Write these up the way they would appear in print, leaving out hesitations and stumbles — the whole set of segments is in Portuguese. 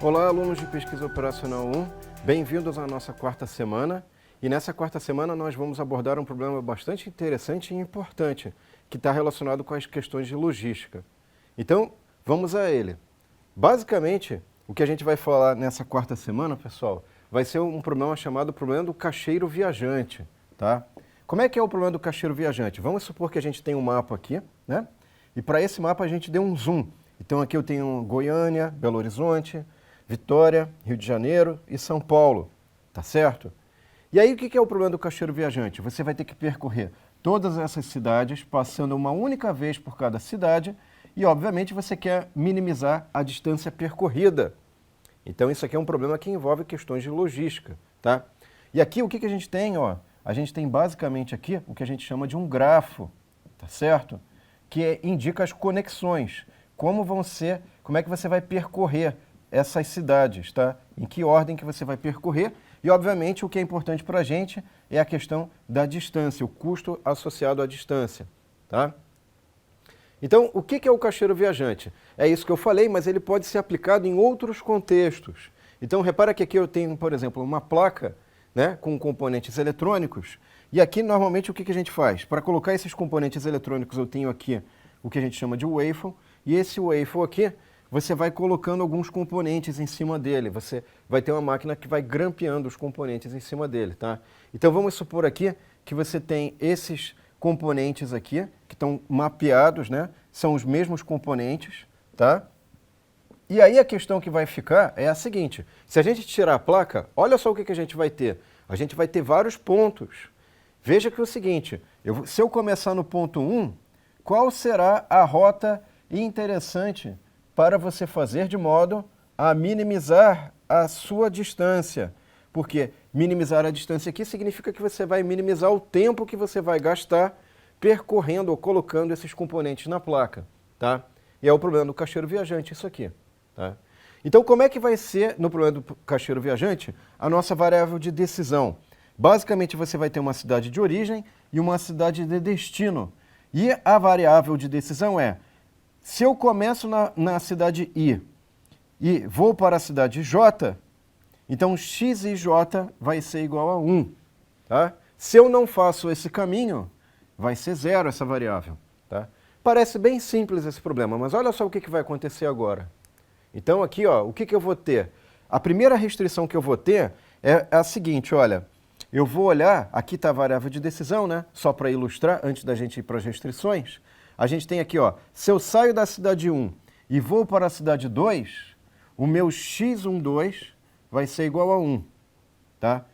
Olá, alunos de Pesquisa Operacional 1, bem-vindos à nossa quarta semana. E nessa quarta semana nós vamos abordar um problema bastante interessante e importante, que está relacionado com as questões de logística. Então, vamos a ele. Basicamente, o que a gente vai falar nessa quarta semana, pessoal, vai ser um problema chamado problema do caixeiro viajante, tá? Como é que é o problema do caixeiro viajante? Vamos supor que a gente tem um mapa aqui, né? E para esse mapa a gente deu um zoom. Então aqui eu tenho Goiânia, Belo Horizonte, Vitória, Rio de Janeiro e São Paulo, tá certo? E aí o que é o problema do caixeiro viajante? Você vai ter que percorrer todas essas cidades, passando uma única vez por cada cidade e, obviamente, você quer minimizar a distância percorrida. Então isso aqui é um problema que envolve questões de logística, tá? E aqui o que a gente tem, ó? A gente tem basicamente aqui o que a gente chama de um grafo, tá certo? Que indica as conexões, como é que você vai percorrer essas cidades, tá? Em que ordem que você vai percorrer. E, obviamente, o que é importante para a gente é a questão da distância, o custo associado à distância, tá? Então, o que é o caixeiro viajante? É isso que eu falei, mas ele pode ser aplicado em outros contextos. Então, repara que aqui eu tenho, por exemplo, uma placa, né, com componentes eletrônicos, e aqui, normalmente, o que a gente faz? Para colocar esses componentes eletrônicos, eu tenho aqui o que a gente chama de waffle, e esse waffle aqui, você vai colocando alguns componentes em cima dele. Você vai ter uma máquina que vai grampeando os componentes em cima dele, tá? Então vamos supor aqui que você tem esses componentes aqui, que estão mapeados, né? São os mesmos componentes, tá? E aí a questão que vai ficar é a seguinte: se a gente tirar a placa, olha só o que a gente vai ter. A gente vai ter vários pontos. Veja que é o seguinte, se eu começar no ponto 1, qual será a rota interessante para você fazer de modo a minimizar a sua distância? Porque minimizar a distância aqui significa que você vai minimizar o tempo que você vai gastar percorrendo ou colocando esses componentes na placa, tá? E é o problema do caixeiro viajante, isso aqui, tá? Então, como é que vai ser, no problema do caixeiro viajante, a nossa variável de decisão? Basicamente, você vai ter uma cidade de origem e uma cidade de destino. E a variável de decisão é: se eu começo na cidade I e vou para a cidade J, então x e j vai ser igual a 1. Tá? Se eu não faço esse caminho, vai ser 0 essa variável. Tá? Parece bem simples esse problema, mas olha só o que vai acontecer agora. Então aqui, ó, o que eu vou ter? A primeira restrição que eu vou ter é a seguinte, olha, eu vou olhar, aqui está a variável de decisão, né? Só para ilustrar, antes da gente ir para as restrições. A gente tem aqui, ó, se eu saio da cidade 1 e vou para a cidade 2, o meu x12 vai ser igual a 1, tá?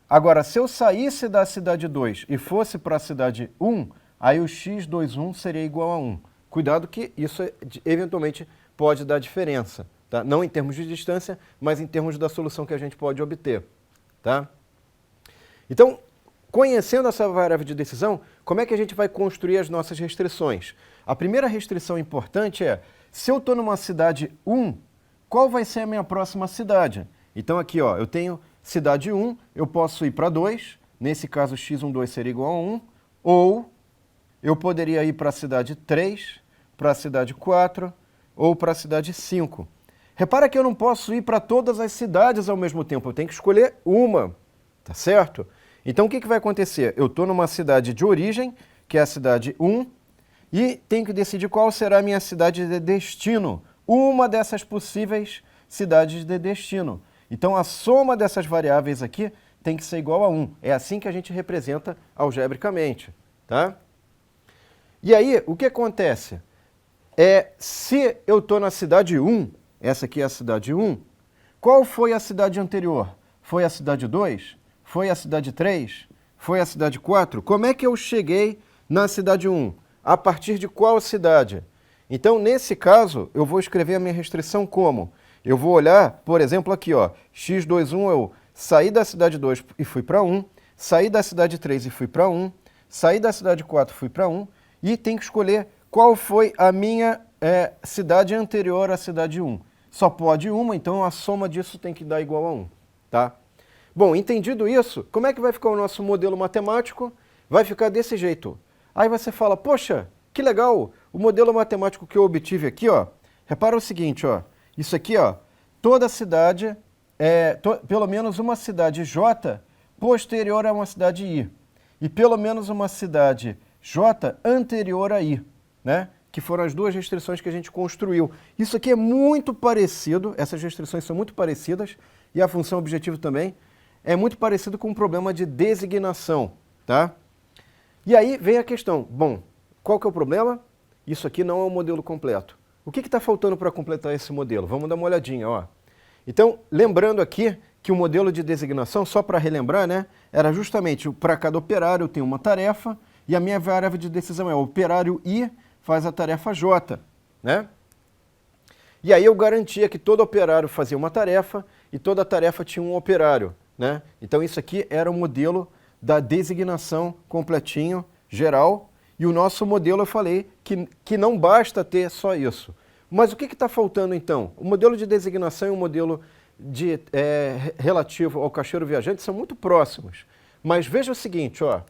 Agora, se eu saísse da cidade 2 e fosse para a cidade 1, aí o x21 seria igual a 1. Cuidado que isso eventualmente pode dar diferença, tá? Não em termos de distância, mas em termos da solução que a gente pode obter, tá? Então, conhecendo essa variável de decisão, como é que a gente vai construir as nossas restrições? A primeira restrição importante é, se eu estou numa cidade 1, qual vai ser a minha próxima cidade? Então aqui, ó, eu tenho cidade 1, eu posso ir para 2, nesse caso x12 seria igual a 1, ou eu poderia ir para a cidade 3, para a cidade 4 ou para a cidade 5. Repara que eu não posso ir para todas as cidades ao mesmo tempo, eu tenho que escolher uma, tá certo? Então, o que vai acontecer? Eu estou numa cidade de origem, que é a cidade 1, e tenho que decidir qual será a minha cidade de destino, uma dessas possíveis cidades de destino. Então, a soma dessas variáveis aqui tem que ser igual a 1. É assim que a gente representa algebricamente, tá? E aí, o que acontece? Se eu estou na cidade 1, essa aqui é a cidade 1, qual foi a cidade anterior? Foi a cidade 2? Foi a cidade 3? Foi a cidade 4? Como é que eu cheguei na cidade 1? A partir de qual cidade? Então, nesse caso, eu vou escrever a minha restrição como? Eu vou olhar, por exemplo, aqui, ó, x21 eu saí da cidade 2 e fui para 1, saí da cidade 3 e fui para 1, saí da cidade 4 e fui para 1, e tem que escolher qual foi a minha cidade anterior à cidade 1. Só pode uma, então a soma disso tem que dar igual a 1, tá? Bom, entendido isso, como é que vai ficar o nosso modelo matemático? Vai ficar desse jeito. Aí você fala, poxa, que legal, o modelo matemático que eu obtive aqui, ó, repara o seguinte, ó, isso aqui, ó, toda cidade, pelo menos uma cidade J posterior a uma cidade I. E pelo menos uma cidade J anterior a I, né? Que foram as duas restrições que a gente construiu. Isso aqui é muito parecido, essas restrições são muito parecidas, e a função objetivo também, é muito parecido com um problema de designação, tá? E aí vem a questão, bom, qual que é o problema? Isso aqui não é um modelo completo. O que está faltando para completar esse modelo? Vamos dar uma olhadinha, ó. Então, lembrando aqui que o modelo de designação, só para relembrar, né, era justamente para cada operário tem uma tarefa, e a minha variável de decisão é o operário I faz a tarefa J, né? E aí eu garantia que todo operário fazia uma tarefa e toda tarefa tinha um operário, né? Então isso aqui era o modelo da designação completinho, geral, e o nosso modelo eu falei que não basta ter só isso. Mas o que está faltando então? O modelo de designação e o modelo relativo ao caixeiro viajante são muito próximos. Mas veja o seguinte, ó.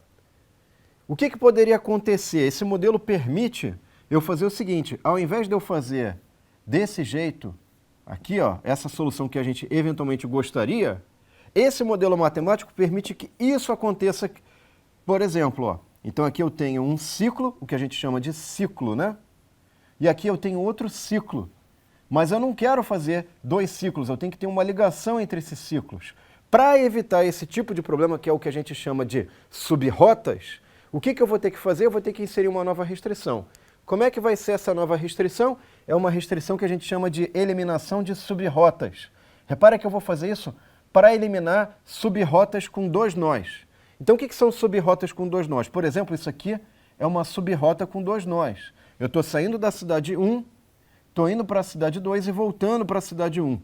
O que poderia acontecer? Esse modelo permite eu fazer o seguinte, ao invés de eu fazer desse jeito, aqui, ó, essa solução que a gente eventualmente gostaria, esse modelo matemático permite que isso aconteça, por exemplo, ó. Então aqui eu tenho um ciclo, o que a gente chama de ciclo, né? E aqui eu tenho outro ciclo. Mas eu não quero fazer dois ciclos, eu tenho que ter uma ligação entre esses ciclos. Para evitar esse tipo de problema, que é o que a gente chama de subrrotas, o que eu vou ter que fazer? Eu vou ter que inserir uma nova restrição. Como é que vai ser essa nova restrição? É uma restrição que a gente chama de eliminação de subrrotas. Repara que eu vou fazer isso para eliminar subrrotas com dois nós. Então o que são subrrotas com dois nós? Por exemplo, isso aqui é uma subrrota com dois nós. Eu estou saindo da cidade 1, estou indo para a cidade 2 e voltando para a cidade 1.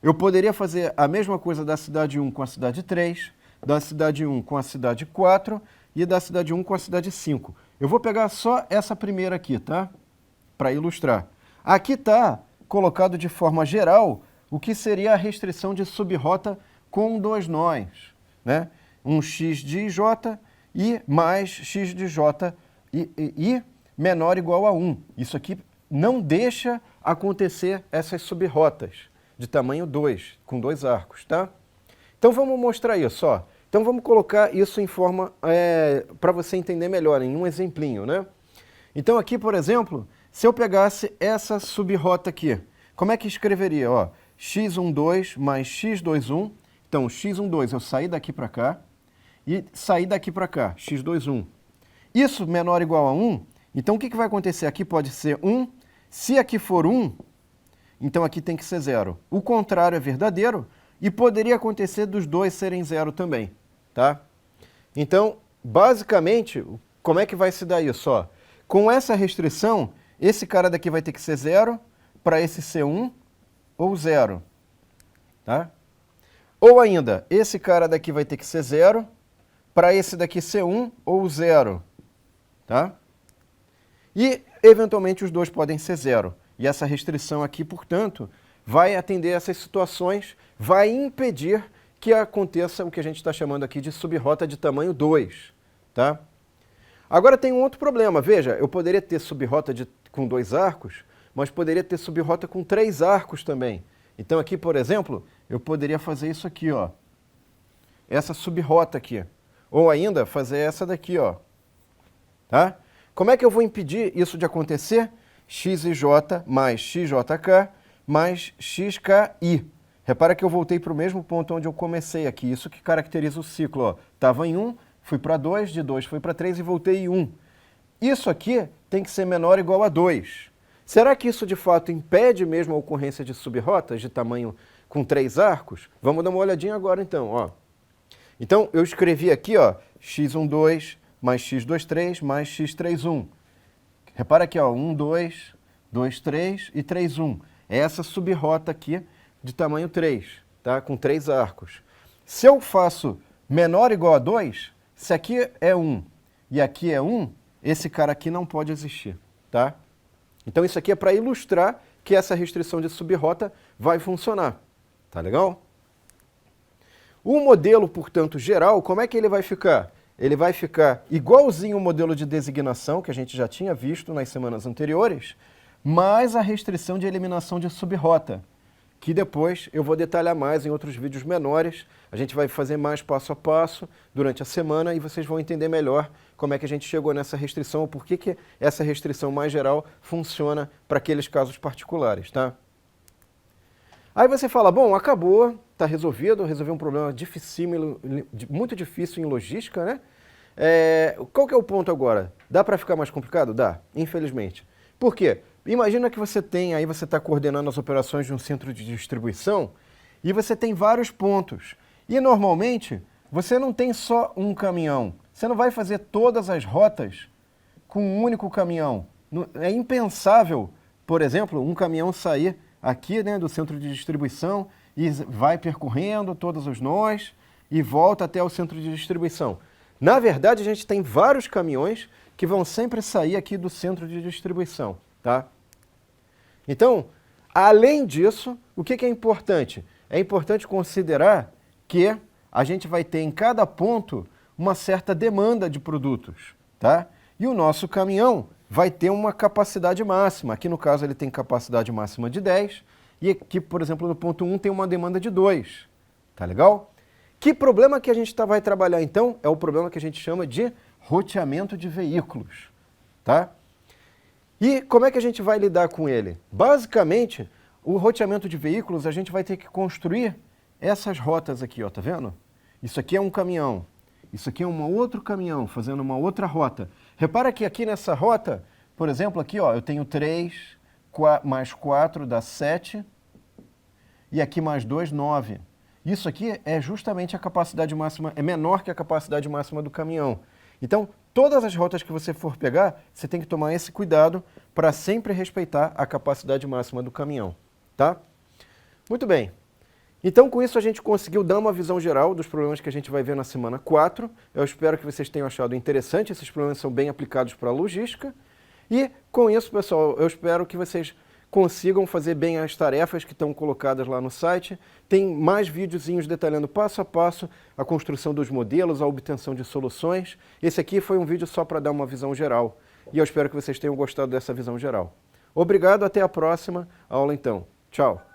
Eu poderia fazer a mesma coisa da cidade 1 com a cidade 3, da cidade 1 com a cidade 4 e da cidade 1 com a cidade 5. Eu vou pegar só essa primeira aqui, tá? Para ilustrar. Aqui está colocado de forma geral o que seria a restrição de subrrota com dois nós, né? Um x de j e mais x de j e menor ou igual a 1. Isso aqui não deixa acontecer essas subrrotas de tamanho 2, com dois arcos, tá? Então vamos mostrar isso, ó. Então vamos colocar isso em forma, para você entender melhor, em um exemplinho, né? Então aqui, por exemplo, se eu pegasse essa subrrota aqui, como é que escreveria? Ó, x12 mais x21, então x12 eu saí daqui para cá e saí daqui para cá, x21. Isso menor ou igual a 1, então o que vai acontecer? Aqui pode ser 1, se aqui for 1, então aqui tem que ser 0. O contrário é verdadeiro e poderia acontecer dos dois serem 0 também, tá? Então, basicamente, como é que vai se dar isso? Ó, com essa restrição, esse cara daqui vai ter que ser 0, para esse ser 1 ou 0, tá? Ou ainda, esse cara daqui vai ter que ser 0, para esse daqui ser 1 ou 0, tá? E, eventualmente, os dois podem ser 0. E essa restrição aqui, portanto, vai atender essas situações, vai impedir que aconteça o que a gente está chamando aqui de subrrota de tamanho 2, tá? Agora tem um outro problema, veja, eu poderia ter subrrota com dois arcos, mas poderia ter subrrota com 3 arcos também. Então aqui, por exemplo, eu poderia fazer isso aqui, ó, essa subrrota aqui, ou ainda fazer essa daqui, ó, tá? Como é que eu vou impedir isso de acontecer? Xij mais xjk mais xki. Repara que eu voltei para o mesmo ponto onde eu comecei aqui. Isso que caracteriza o ciclo. Estava em 1, fui para 2, de 2 fui para 3 e voltei em 1. Isso aqui tem que ser menor ou igual a 2. Será que isso de fato impede mesmo a ocorrência de subrrotas de tamanho com 3 arcos? Vamos dar uma olhadinha agora então. Ó. Então eu escrevi aqui, ó, x12 mais x23 mais x31. Repara aqui, ó, 1, 2, 2, 3 e 3, 1. É essa subrrota aqui de tamanho 3, tá? Com 3 arcos. Se eu faço menor ou igual a 2, se aqui é 1 e aqui é 1, esse cara aqui não pode existir, tá? Então isso aqui é para ilustrar que essa restrição de subrrota vai funcionar, tá legal? O modelo, portanto, geral, como é que ele vai ficar? Ele vai ficar igualzinho ao modelo de designação, que a gente já tinha visto nas semanas anteriores, mais a restrição de eliminação de subrrota, que depois eu vou detalhar mais em outros vídeos menores. A gente vai fazer mais passo a passo durante a semana e vocês vão entender melhor como é que a gente chegou nessa restrição, ou por que essa restrição mais geral funciona para aqueles casos particulares, tá? Aí você fala, bom, acabou, está resolvido, resolvi um problema dificílimo, muito difícil em logística, né? Qual que é o ponto agora? Dá para ficar mais complicado? Dá, infelizmente. Por quê? Imagina que você está coordenando as operações de um centro de distribuição e você tem vários pontos. E normalmente você não tem só um caminhão. Você não vai fazer todas as rotas com um único caminhão. É impensável, por exemplo, um caminhão sair aqui, né, do centro de distribuição e vai percorrendo todos os nós e volta até o centro de distribuição. Na verdade, a gente tem vários caminhões que vão sempre sair aqui do centro de distribuição, tá? Então, além disso, o que é importante? É importante considerar que a gente vai ter em cada ponto uma certa demanda de produtos, tá? E o nosso caminhão vai ter uma capacidade máxima. Aqui no caso ele tem capacidade máxima de 10 e aqui, por exemplo, no ponto 1 tem uma demanda de 2. Tá legal? Que problema que a gente vai trabalhar então? É o problema que a gente chama de roteamento de veículos, tá? E como é que a gente vai lidar com ele? Basicamente, o roteamento de veículos a gente vai ter que construir essas rotas aqui, ó, tá vendo? Isso aqui é um caminhão, isso aqui é um outro caminhão fazendo uma outra rota. Repara que aqui nessa rota, por exemplo, aqui ó, eu tenho 3, mais 4 dá 7, e aqui mais 2, 9. Isso aqui é justamente a capacidade máxima, é menor que a capacidade máxima do caminhão. Então, todas as rotas que você for pegar, você tem que tomar esse cuidado para sempre respeitar a capacidade máxima do caminhão, tá? Muito bem. Então, com isso, a gente conseguiu dar uma visão geral dos problemas que a gente vai ver na semana 4. Eu espero que vocês tenham achado interessante. Esses problemas são bem aplicados para a logística. E, com isso, pessoal, eu espero que vocês consigam fazer bem as tarefas que estão colocadas lá no site. Tem mais videozinhos detalhando passo a passo a construção dos modelos, a obtenção de soluções. Esse aqui foi um vídeo só para dar uma visão geral. E eu espero que vocês tenham gostado dessa visão geral. Obrigado, até a próxima aula então. Tchau!